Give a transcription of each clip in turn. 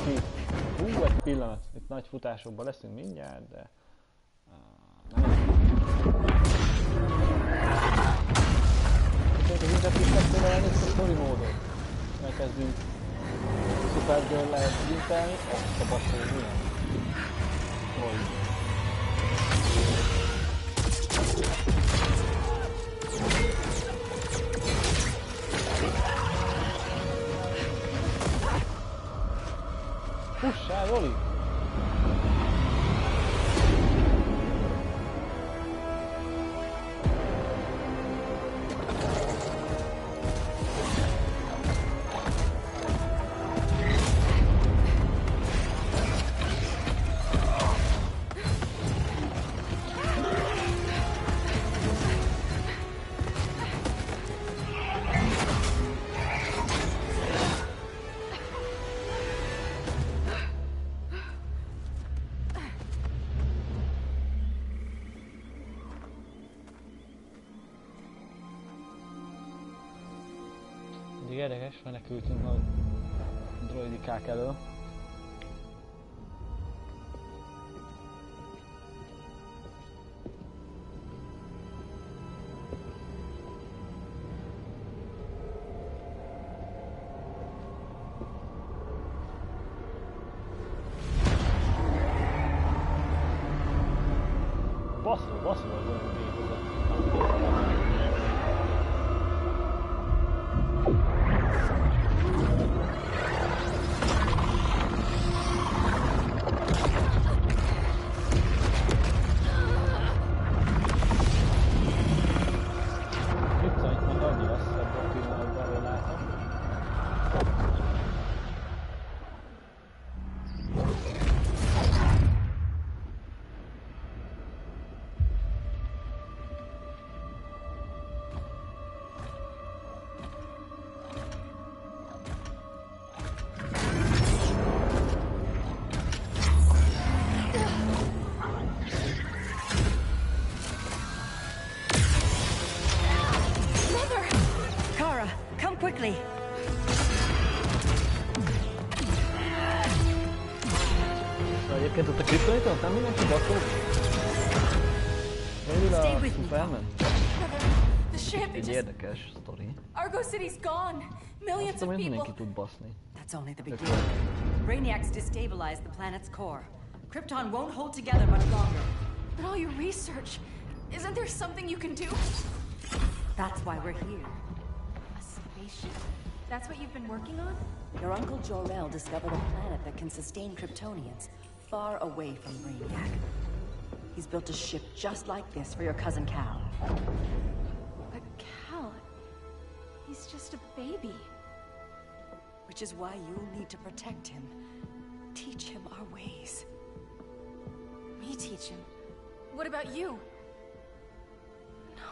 ki. Hú, egy pillanat. Itt nagy futásokban leszünk mindjárt, de... Az interfészekkel elnézést a story módot. Megkezdünk Supergirl-lel gyűjtelni, azt a baszó milyen? Hogy? Pussál, Roli! Érdekes, menekültünk a droidikák elől. Baszol az olyan végezett. Quickly! Egyébként ott a kriptonitot nem mindenki baszol? Végül a Superman? Egy érdekes sztori. Azt tudom, hogy mindenki tud baszni. That's only the beginning. Brainiacs destabilized the planet's core. Krypton won't hold together much longer. But all your research, isn't there something you can do? That's why we're here. That's what you've been working on? Your Uncle Jor-El discovered a planet that can sustain Kryptonians, far away from Brainiac. He's built a ship just like this for your cousin Cal. But Cal... he's just a baby. Which is why you'll need to protect him. Teach him our ways. Me teach him? What about you? No.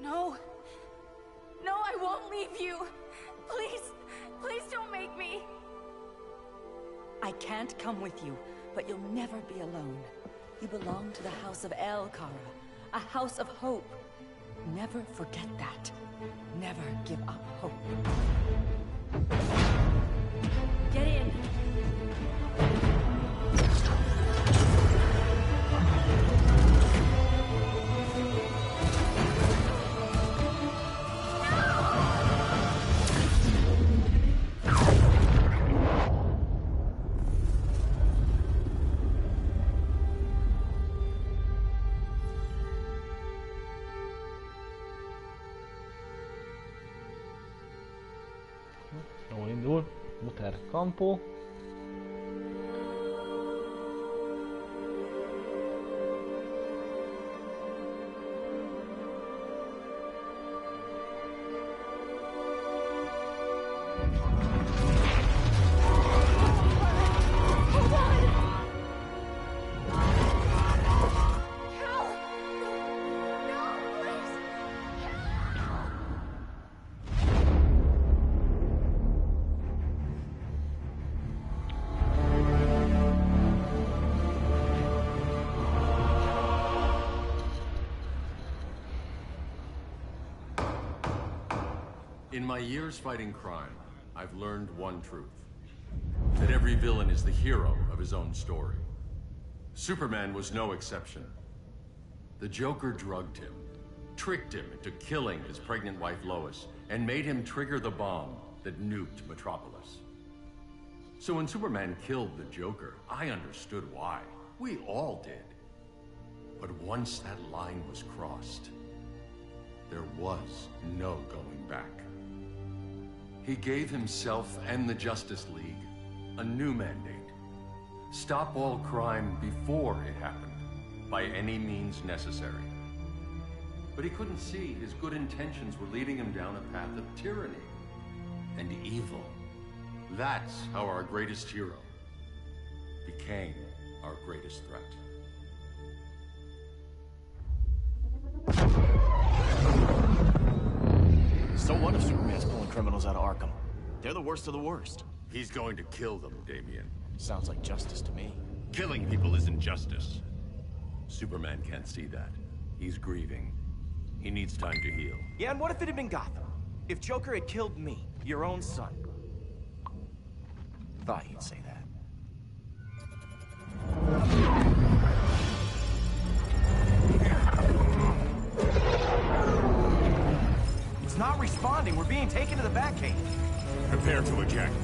No. No, I won't leave you! Please, please don't make me! I can't come with you, but you'll never be alone. You belong to the House of El, Kara. A house of hope. Never forget that. Never give up hope. Get in! Jól indul, Muter Kampó. In my years fighting crime, I've learned one truth. that every villain is the hero of his own story. Superman was no exception. The Joker drugged him, tricked him into killing his pregnant wife Lois, and made him trigger the bomb that nuked Metropolis. So when Superman killed the Joker, I understood why. We all did. But once that line was crossed, there was no going back. He gave himself and the Justice League a new mandate. Stop all crime before it happened, by any means necessary. But he couldn't see his good intentions were leading him down a path of tyranny and evil. That's how our greatest hero became our greatest threat. So what if Superman's pulling criminals out of Arkham? They're the worst of the worst. He's going to kill them, Damian. Sounds like justice to me. Killing people isn't justice. Superman can't see that. He's grieving. He needs time to heal. Yeah, and what if it had been Gotham? If Joker had killed me, your own son? Thought you'd say that. It's not responding. We're being taken to the Batcave. Prepare to eject.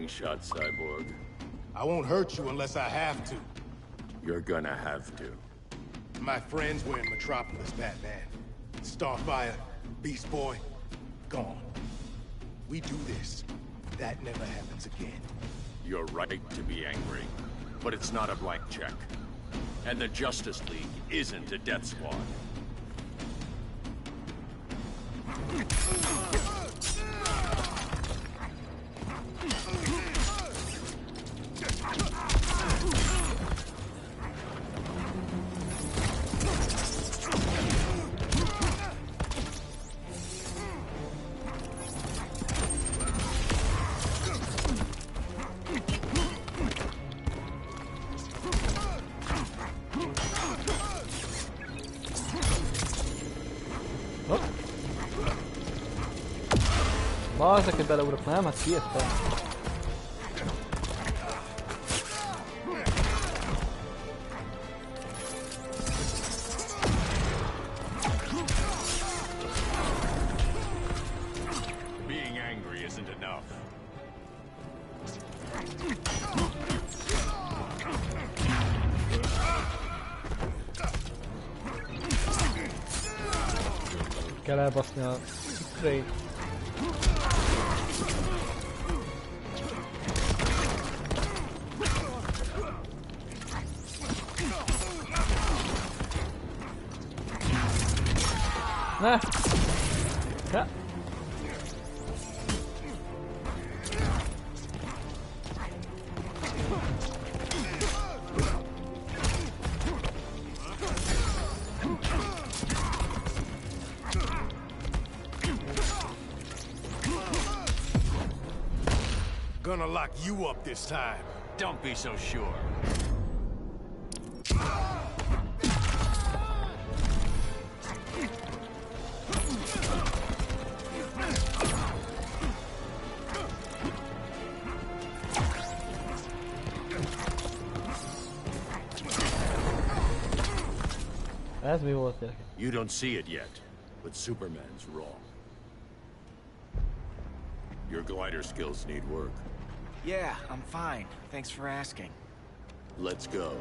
Shot, Cyborg. I won't hurt you unless I have to. You're gonna have to. My friends were in Metropolis, Batman. Starfire, Beast Boy, gone. We do this. That never happens again. You're right to be angry, but it's not a blank check. And the Justice League isn't a death squad. Bazd, hogy beleugrok, nem? Hát kiértem. Being angry isn't enough. Kell elbaszni a crate. Ne! Ne! Gonna lock you up this time. Don't be so sure. Ez mi volt érke? You don't see it yet, but Superman's wrong. Your glider skills need work. Yeah, I'm fine. Thanks for asking. Let's go.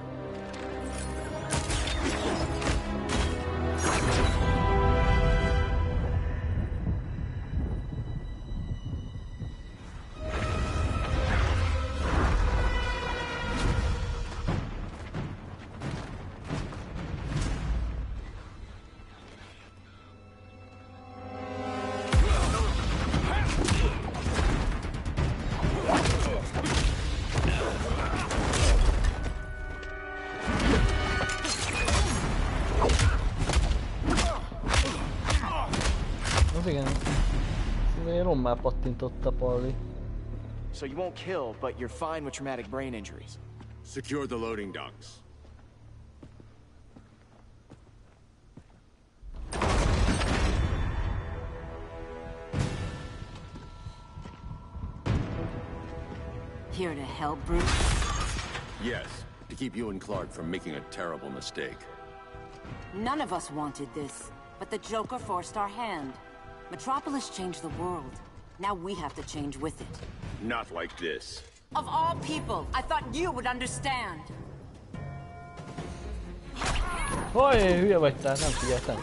Én rommá pattintotta Palli. So you won't kill, but you're fine with traumatic brain injuries. Secure the loading docks. Here to help, Bruce? Yes, to keep you and Clark from making a terrible mistake. None of us wanted this, but the Joker forced our hand. Metropolis changed the world. Now we have to change with it. Not like this. Of all people, I thought you would understand. Oj, hülye vagy te, nem figyeltem.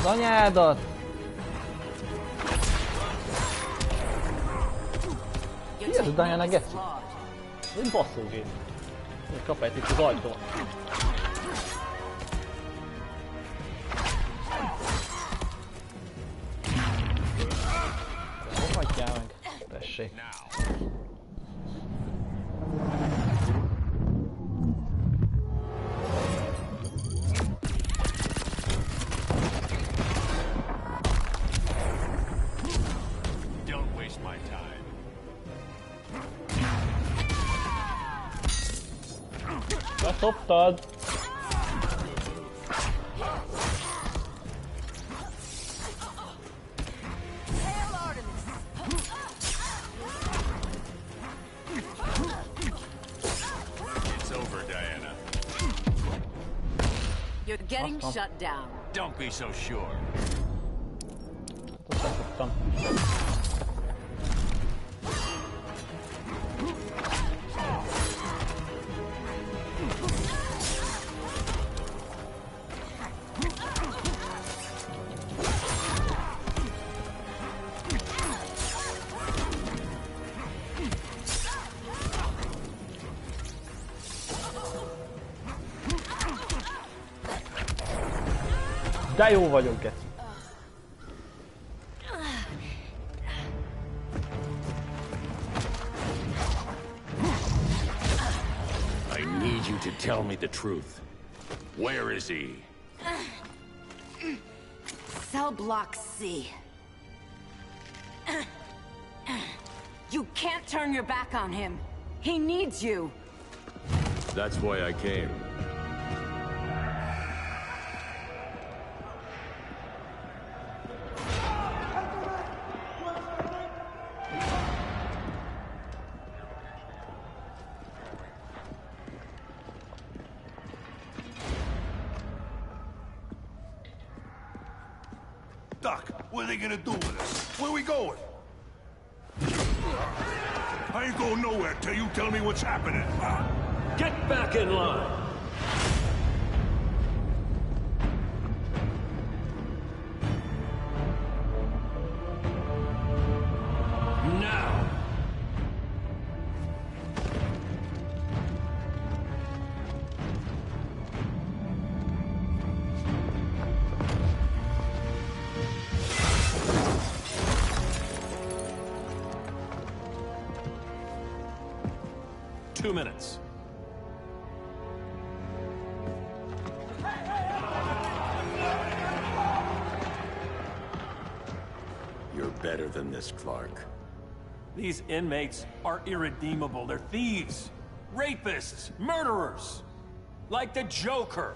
Az anyádat! Mi az a Diana geci? Ez egy basszógép. Kap egy itt az ajtón. Hagyjál meg. Tessék. Beszoptad! It's over, Diana. You're getting shut down. Don't be so sure. Beszoptam. De jó vagyok, geci. I need you to tell me the truth. Where is he? Cell block C. You can't turn your back on him. He needs you. That's why I came. Doc, what are they gonna do with us? Where we going? I ain't going nowhere till you tell me what's happening. Get back in line! Now! Two minutes. You're better than this, Clark. These inmates are irredeemable. They're thieves, rapists, murderers. Like the Joker.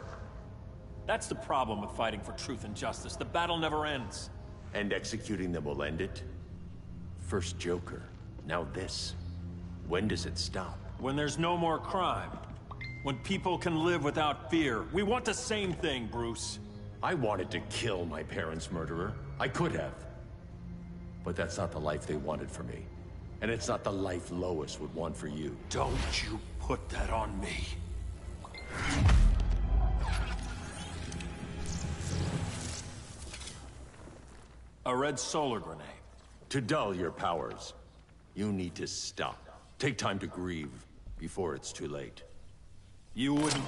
That's the problem with fighting for truth and justice. The battle never ends. And executing them will end it? First Joker, now this. When does it stop? When there's no more crime. When people can live without fear. We want the same thing, Bruce. I wanted to kill my parents' murderer. I could have. But that's not the life they wanted for me. And it's not the life Lois would want for you. Don't you put that on me. A red solar grenade. To dull your powers, you need to stop. Take time to grieve before it's too late. You wouldn't...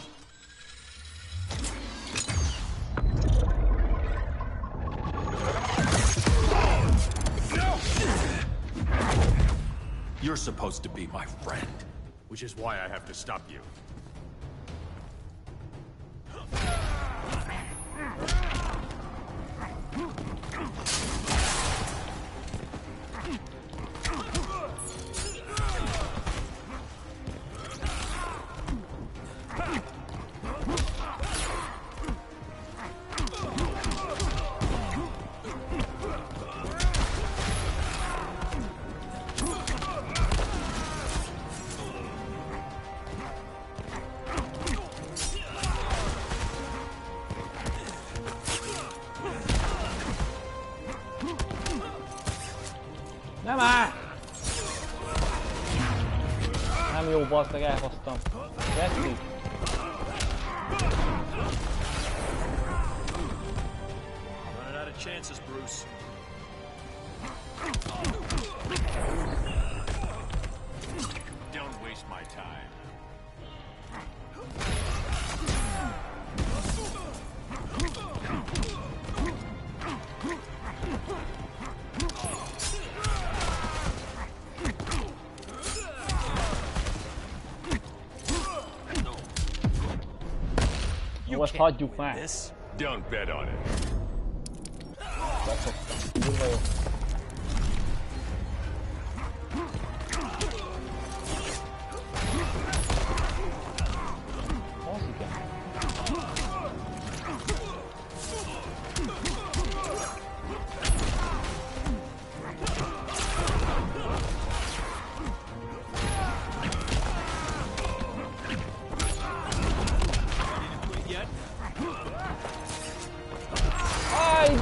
You're supposed to be my friend. Which is why I have to stop you. Nem áll! Nem jó, bazd meg, elhoztam. Tetszik? Running out of chances, Bruce. Don't waste my time. Jó, ezt hagyjuk már. Don't bet on it. Beszoktam. Kurva jó. Az igen.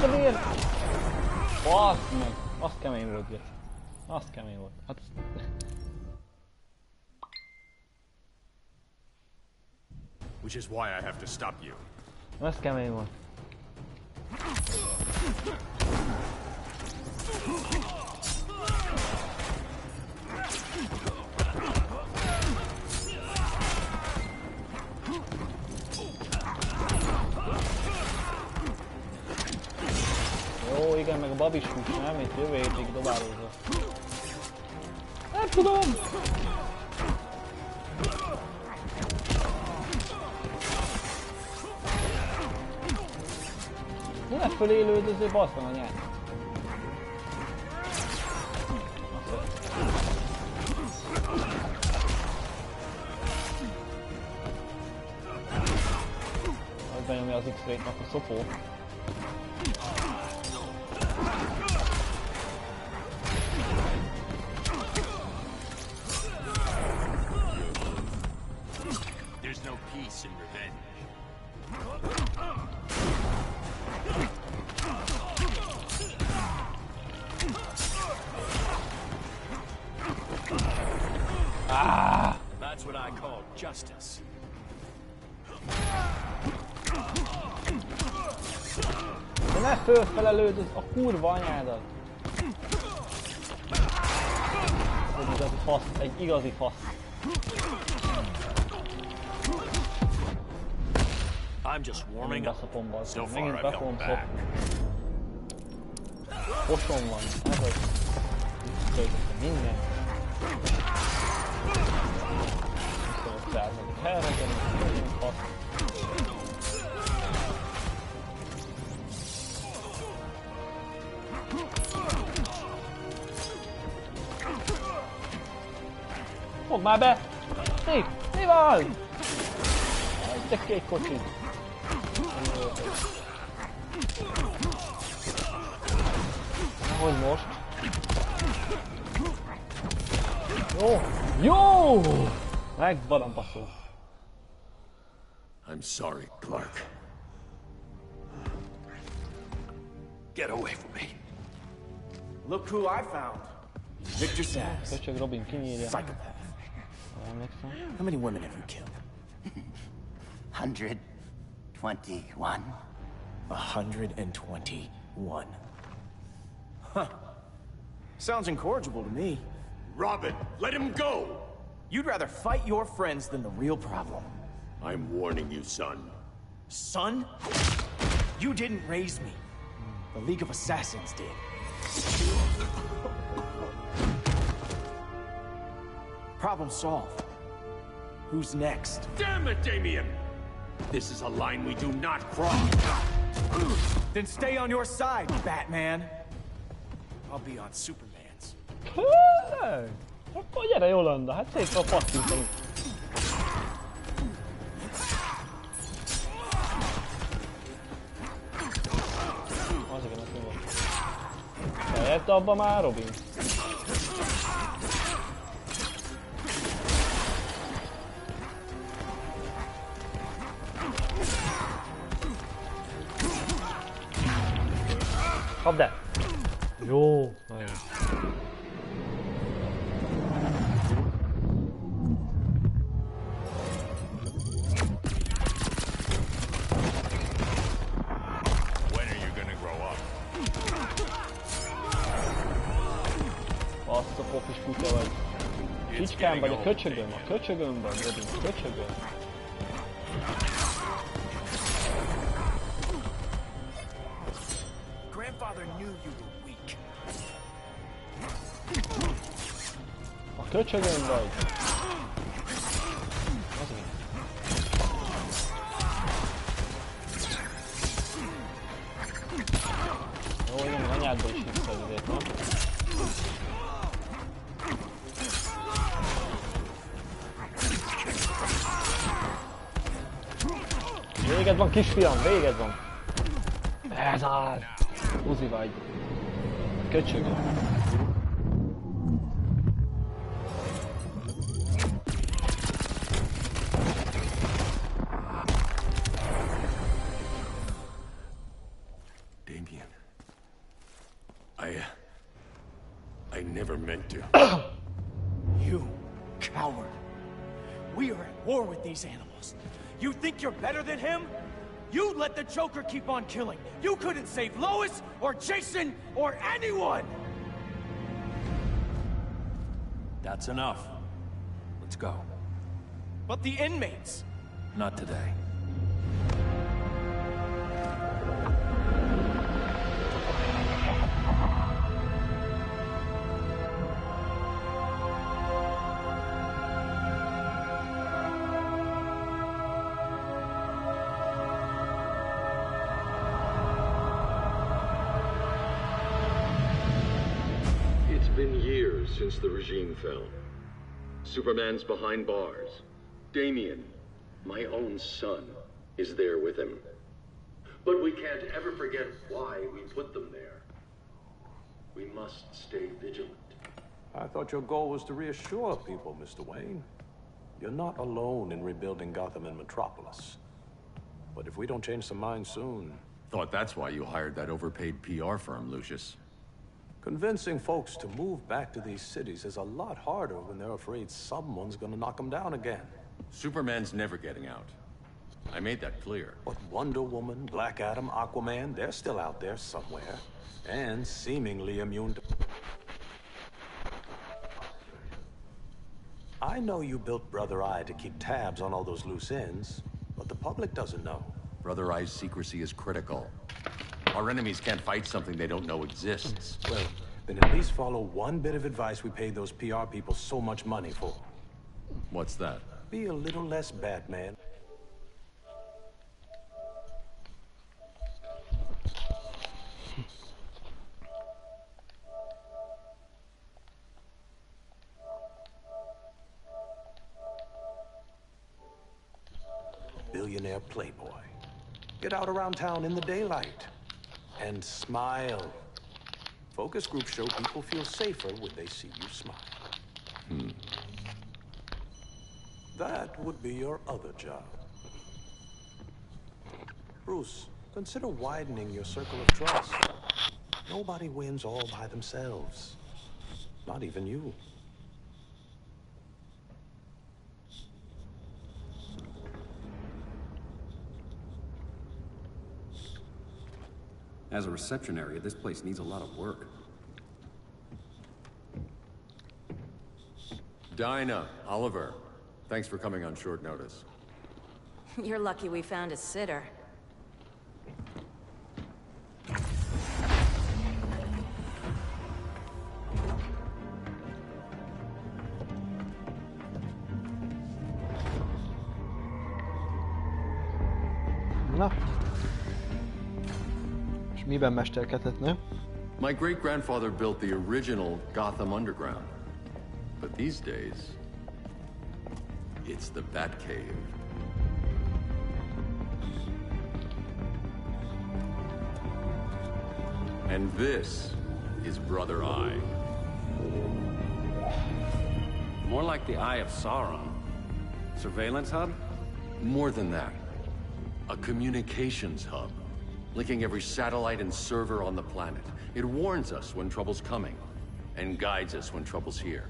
De miért? Basz meg! Az kemény volt, Geci. Az kemény volt. Hát... Which is why I have to stop you. Az kemény volt. Ó, igen, meg a babiskus, nem? Itt jövő hétig dobálózza. Nem tudom! Minek fölélődöző basz van a nyert? Hogy benyomja az X-Ray-nak a szopó. That's what I call justice. De ne fölfele lődöz a kurva anyádat! Egy igazi fasz, egy igazi fasz. I'm just warming up. So megint be fogom szopni. Posom van, ez az. Töltöttem minden. 25% elregenik, megint fasz. Fogd már be! Mi van? Egy kék kocsid. Hogy most? Jó! Jó! Megvan a baszó. I'm sorry, Clark. Get away from me. Look who I found. Victor Sass. Köcsög Robin kinyírja. Psychopath. Emlékszem. How many women have you killed? 121. 121. Huh. Sounds incorrigible to me. Robin, let him go! You'd rather fight your friends than the real problem. I'm warning you, son. Son? You didn't raise me. The League of Assassins did. Problem solved. Who's next? Damn it, Damien! This is a line we do not cross. Then stay on your side, Batman. I'll be on Superman's. Akkor gyere, Jolanda, hát szép a passzintani. Az igen, azt mondom. Fejette abba már, Robin? Kapd el! Jó! Nagyon. Azt a pofis kutya vagy. Csicskám vagy a köcsögöm? A köcsögöm vagy, Robin, a köcsögöm? Grandfather knew you were weak. A köcsögöm vagy? Az igen. Jó, igen, anyádból is hisz az idét, nem? Véged van, kisfiam, véged van! Ez az! Uzi vagy! Köcsögöm! Damien. I never meant to. You coward. We are at war with these animals. You think you're better than him? You let the Joker keep on killing. You couldn't save Lois, or Jason, or anyone! That's enough. Let's go. But the inmates! Not today. Since the regime fell. Superman's behind bars. Damien, my own son, is there with him. But we can't ever forget why we put them there. We must stay vigilant. I thought your goal was to reassure people, Mr. Wayne. You're not alone in rebuilding Gotham and Metropolis. But if we don't change some minds soon... Thought that's why you hired that overpaid PR firm, Lucius. Convincing folks to move back to these cities is a lot harder when they're afraid someone's gonna knock them down again. Superman's never getting out. I made that clear. But Wonder Woman, Black Adam, Aquaman, they're still out there somewhere. And seemingly immune to... I know you built Brother Eye to keep tabs on all those loose ends, but the public doesn't know. Brother Eye's secrecy is critical. Our enemies can't fight something they don't know exists. Well, then at least follow one bit of advice we paid those PR people so much money for. What's that? Be a little less Batman. Billionaire playboy. Get out around town in the daylight. And smile. Focus groups show people feel safer when they see you smile. That would be your other job. Bruce, consider widening your circle of trust. Nobody wins all by themselves. Not even you. As a reception area, this place needs a lot of work. Dinah, Oliver, thanks for coming on short notice. You're lucky we found a sitter. Na. És miben mesterkedhetne? My great-grandfather built the original Gotham Underground. But these days, it's the Batcave. And this is Brother Eye. More like the Eye of Sauron. Surveillance hub? More than that. A communications hub, linking every satellite and server on the planet. It warns us when trouble's coming, and guides us when trouble's here.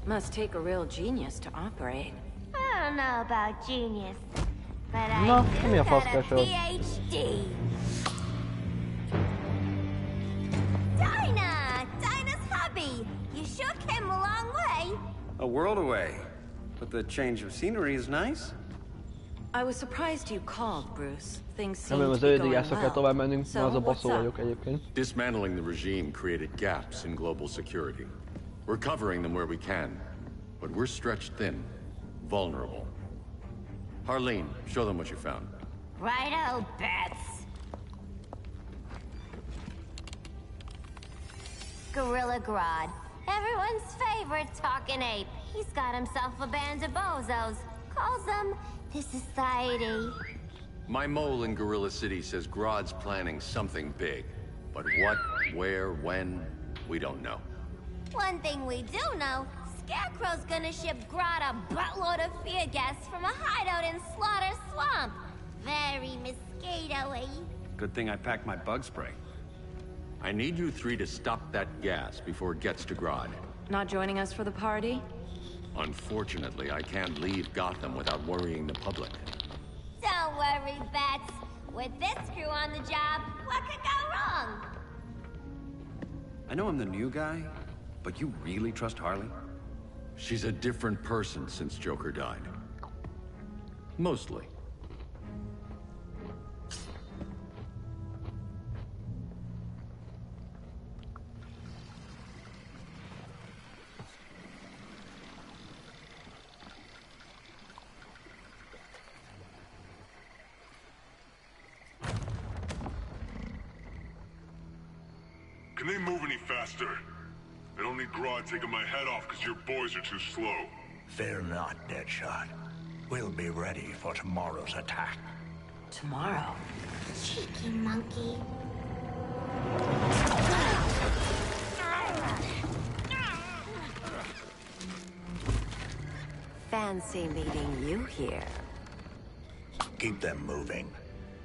Must take a real genius to operate. I don't know about genius, but I No, do give me a got fast a cash PhD. Dinah's hubby. You sure came a long way. A world away. But the change of scenery is nice. I was surprised you called, Bruce. Things seem Remélem to az be ördög going játszok kell tovább mennünk, So, az a what's baszó up? vagyok egyébként. Dismantling the regime created gaps in global security. We're covering them where we can, but we're stretched thin, vulnerable. Harleen, show them what you found. Righto, Bets. Gorilla Grodd. Everyone's favorite talking ape. He's got himself a band of bozos. Calls them the Society. My mole in Gorilla City says Grodd's planning something big. But what, where, when, we don't know. One thing we do know, Scarecrow's gonna ship Grodd a buttload of fear gas from a hideout in Slaughter Swamp. Very mosquito-y. Good thing I packed my bug spray. I need you three to stop that gas before it gets to Grodd. Not joining us for the party? Unfortunately, I can't leave Gotham without worrying the public. Don't worry, Bets. With this crew on the job, what could go wrong? I know I'm the new guy, but you really trust Harley? She's a different person since Joker died. Mostly. Can they move any faster? I don't need Grodd taking my head off because your boys are too slow. Fear not, Deadshot. We'll be ready for tomorrow's attack. Tomorrow? Cheeky monkey. Fancy meeting you here. Keep them moving.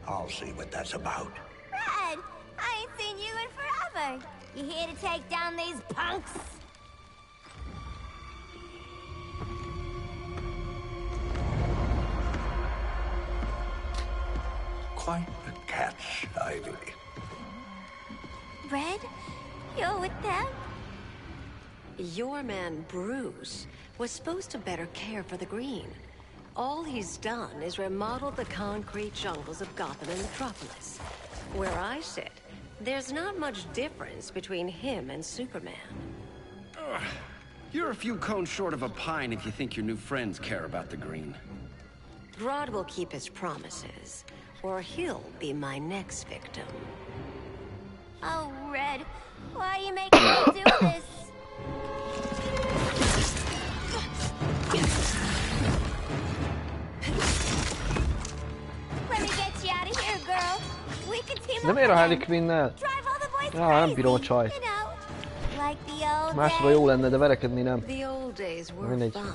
I'll see what that's about. Red, I ain't seen you in forever. You here to take down these punks? Quite the catch, Ivy. Red, you're with them? Your man, Bruce, was supposed to better care for the Green. All he's done is remodeled the concrete jungles of Gotham and Metropolis. Where I sit, there's not much difference between him and Superman. You're a few cones short of a pine if you think your new friends care about the Green. Grodd will keep his promises, or he'll be my next victim. Oh, Red, why are you making me do this? Let me get you out of here, girl. We can team De up miért a Harley again. Quinn-nel? Drive all the boys Nem bírom a crazy, csajt. you know, like the old Másra days. jó lenne, de verekedni nem. The old days were Mindegy. fun,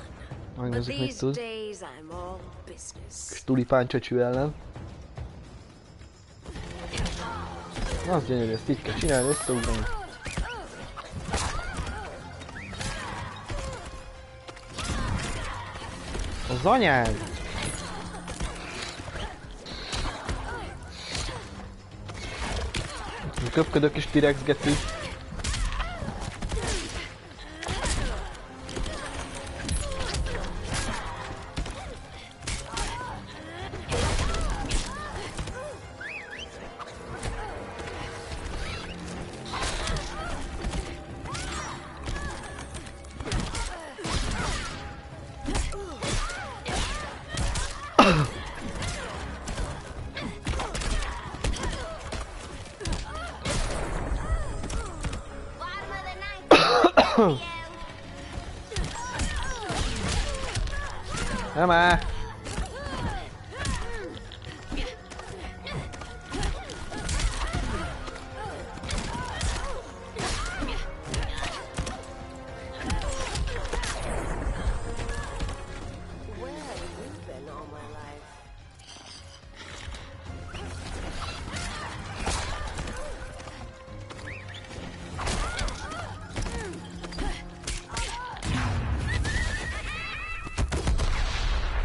but Megnézzük, mit these tud. days I'm all business. Kis tulipán csöcsű ellen. Az gyönyörű, ezt így kell csinálni, összeugrani. Az anyád! Köpködök és tirekszgetünk. Emma!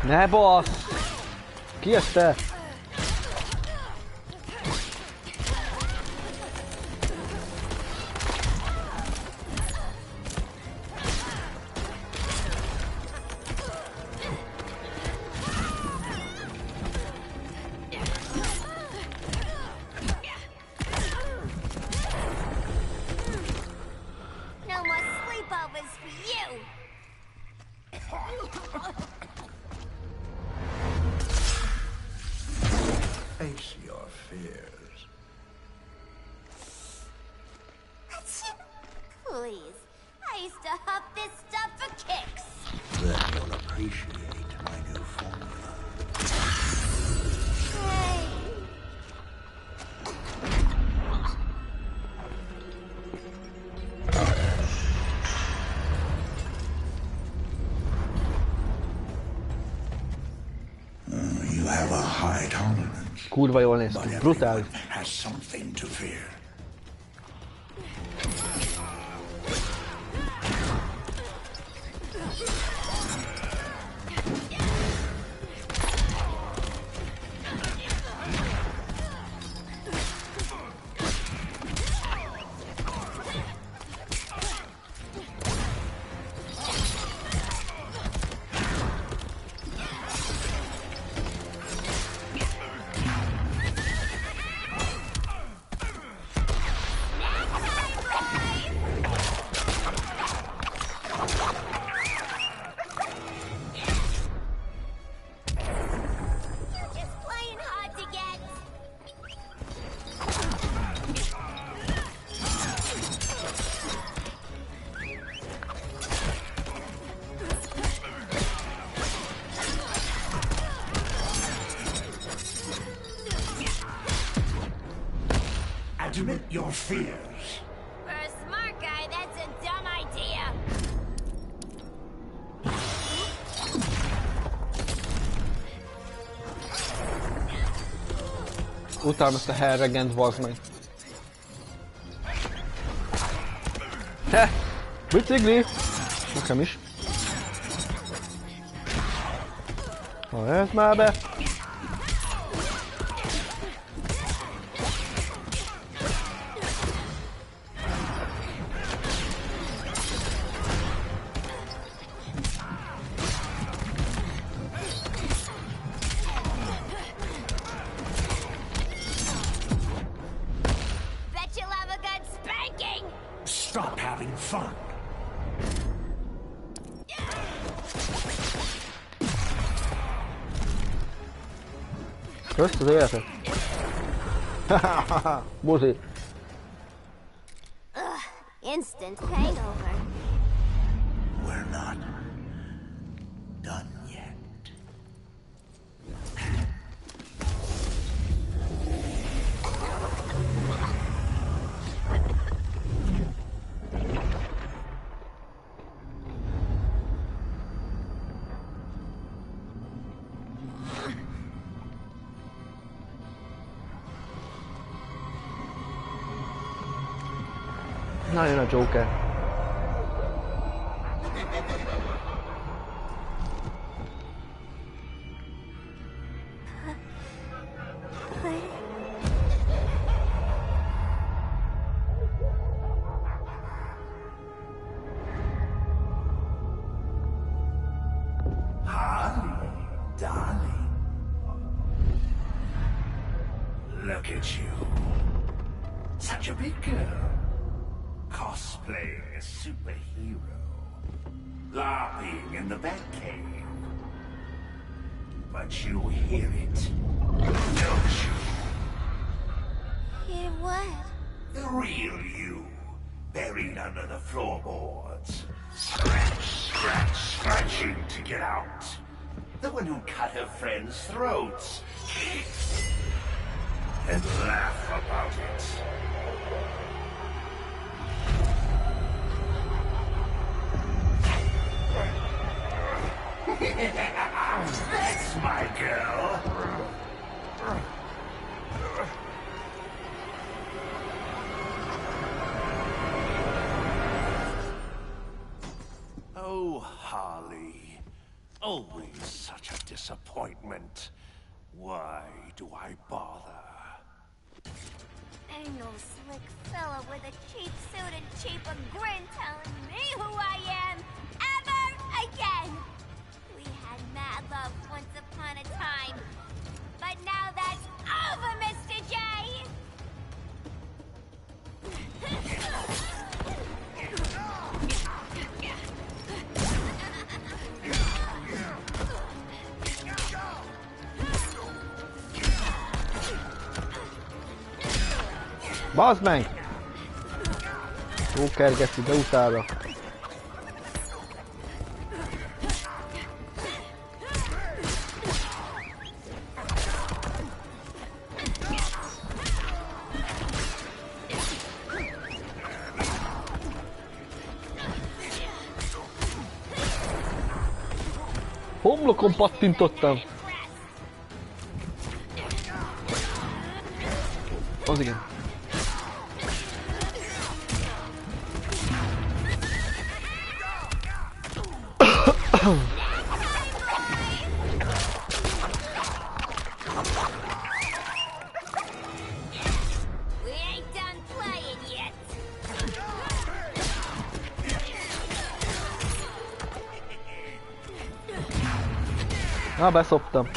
Ne bassz! Ki ez te? Face your fears. Please, I used to huff this stuff for kicks. Then you'll appreciate my new formula. Hey. You have a high tolerance. Kurva jól néz ki, brutális. Has something to fear. Admit your fears. For a smart guy, that's a dumb idea. Utálom ezt a herregent, bazd meg. He! Bicikli! Nekem is. Ha ez már be! Stop having fun. Köszt az életet. Buzi. Instant hangover. We're not done yet. Na, jön a Joker. Holly, darling. Look at you. Such a big girl. Cosplaying a superhero. LARPing in the Batcave. But you hear it, don't you? Hear what? The real you, buried under the floorboards. Scratch, scratch, scratching to get out. The one who cut her friends' throats. And laugh about it. That's my girl. Oh, Harley. Always such a disappointment. Why do I bother? Ain't no slick fella with a cheap suit and cheaper grin telling me who I am ever again. We had mad love once upon a time, but now that's over, Mr. J. Bazd meg! Jó kergetsz, de utána. Homlokon pattintottam. Az igen. Na, beszoptam.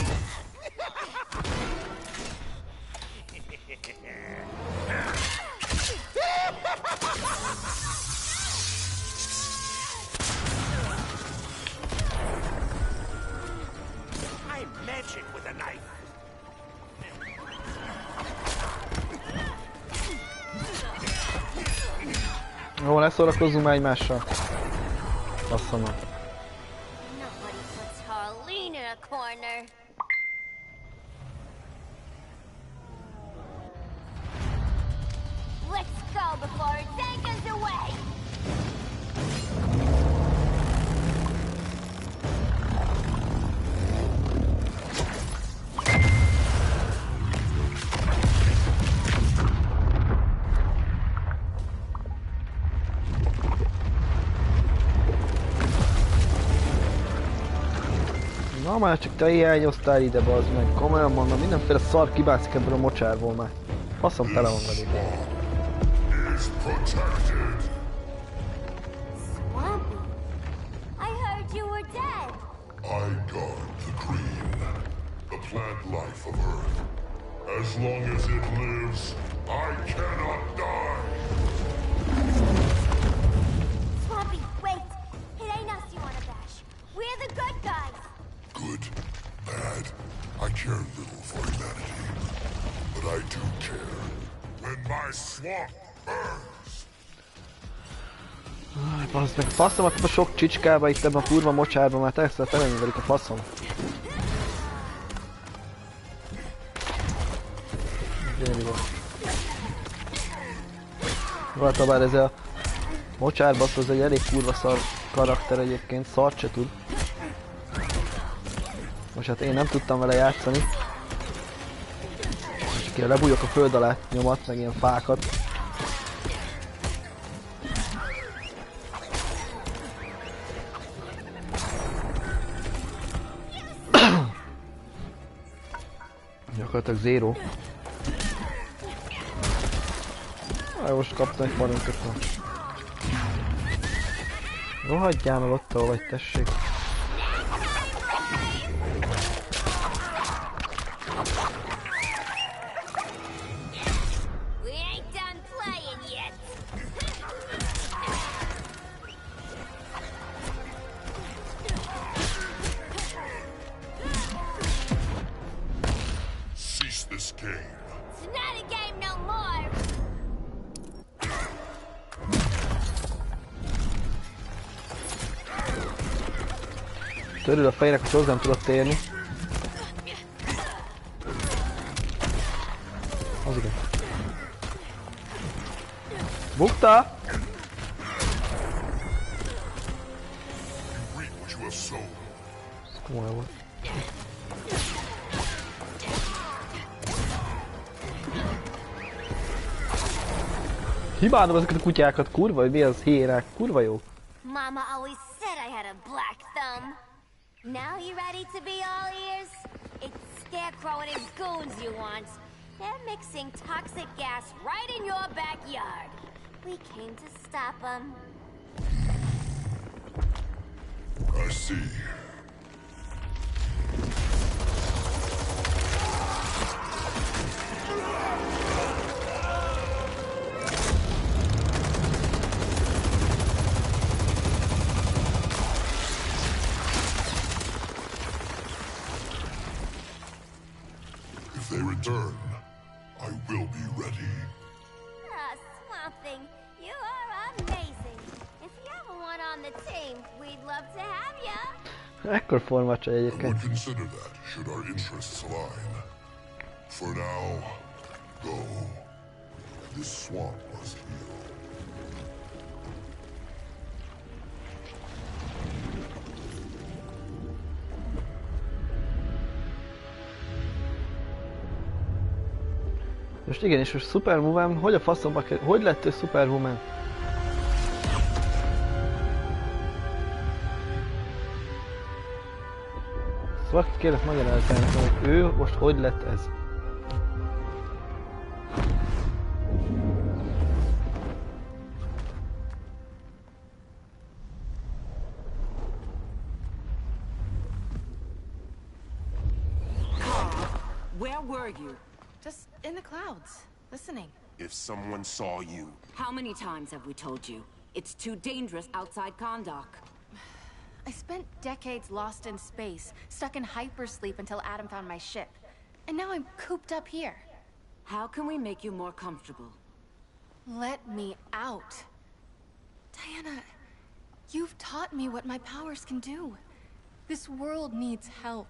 Jó, ne szórakozzunk már egymással. Azt mondom. Na már csak te hiányoztál ide, bazd meg. Komolyan mondom, mindenféle szar kibászik ebből a mocsárból már. Faszom tele van velük. Swampy, I heard you were dead. I guard the green, the plant life of Earth. As long as it lives, I cannot die. Swampy, wait. It ain't us you wanna bash. We're the good guys. Good, bad, I care little for humanity. But I do care when my swamp burns. Aj, bazd meg, faszomat a sok csicskába itt ebben a kurva mocsárban, már teljesen teleni velük a faszom. Gyönyörű volt. Valóta bár ez a mocsárbasz az egy elég kurva szar karakter egyébként, szart se tud. Most hát én nem tudtam vele játszani. Csak ilyen lebújok a föld alá nyomat, meg ilyen fákat. Gyakorlatilag zero. Most kaptam egy parancsot. Rohadjál meg ott, ahol vagy, tessék. game. It's not a game no more. Törül a fejnek, hogy hozzám tudott érni. Az igen. Bukta! Ez komoly volt. Hibálom ezeket a kutyákat, kurva, hogy mi az hírák, kurva jó. Mama always said I had a black thumb. Now you ready to be all ears? It's Scarecrow and his goons you want. They're mixing toxic gas right in your backyard. We came to stop them. I see. If they return, I will be ready. Ah, Swamp Thing, you are amazing. If you ever want on the team, we'd love to have you. Ekkor formacsa I egyébként. would consider that, should our interests align. For now, go. This swamp must heal. Most igen, és most Superwoman, hogy a faszomba kell, hogy lett ő Superwoman? Szóval kérlek magyarázni, hogy ő most hogy lett ez? Where were you? Just in the clouds, listening. If someone saw you... How many times have we told you? It's too dangerous outside Kahndaq. I spent decades lost in space, stuck in hypersleep until Adam found my ship. And now I'm cooped up here. How can we make you more comfortable? Let me out. Diana, you've taught me what my powers can do. This world needs help.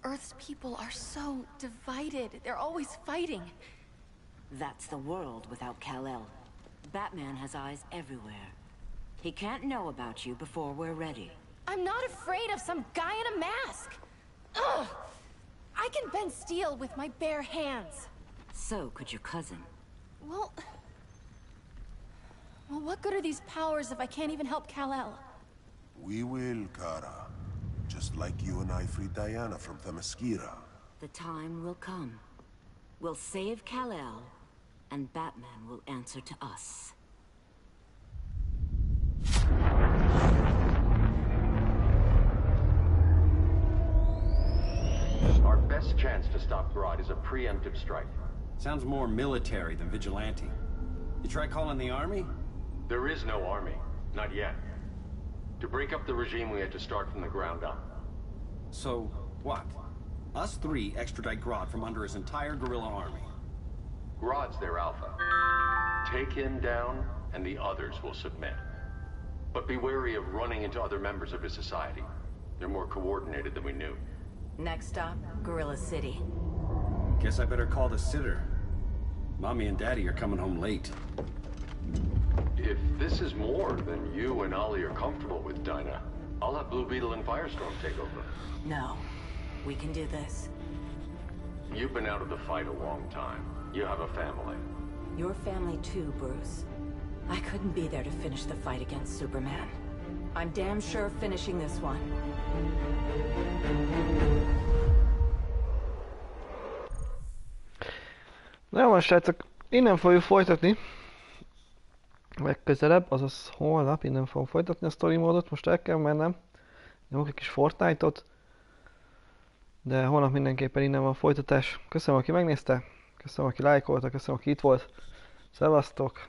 Earth's people are so divided. They're always fighting. That's the world without Kal-El. Batman has eyes everywhere. He can't know about you before we're ready. I'm not afraid of some guy in a mask. Ugh! I can bend steel with my bare hands. So could your cousin. Well, what good are these powers if I can't even help Kal-El? We will, Kara. Just like you and I freed Diana from Themyscira. The time will come. We'll save Kal-El, and Batman will answer to us. Our best chance to stop Grodd is a preemptive strike. Sounds more military than vigilante. You try calling the army? There is no army. Not yet. To break up the regime, we had to start from the ground up. So, what? Us three extradite Grodd from under his entire guerrilla army. Grodd's their alpha. Take him down, and the others will submit. But be wary of running into other members of his society. They're more coordinated than we knew. Next stop, Gorilla City. Guess I better call the sitter. Mommy and Daddy are coming home late. If this is more than you and Ollie are comfortable with, Dinah, I'll have Blue Beetle and Firestorm take over. No. We can do this. You've been out of the fight a long time. You have a family. Your family too, Bruce. I couldn't be there to finish the fight against Superman. I'm damn sure finishing this one. Na jó van, srácok, innen fogjuk folytatni. Legközelebb, azaz holnap innen fogom folytatni a story módot. Most el kell mennem. Nyomok egy kis Fortnite-ot. De holnap mindenképpen innen van a folytatás. Köszönöm, aki megnézte. Köszönöm, aki lájkolta. Köszönöm, aki itt volt. Szevasztok!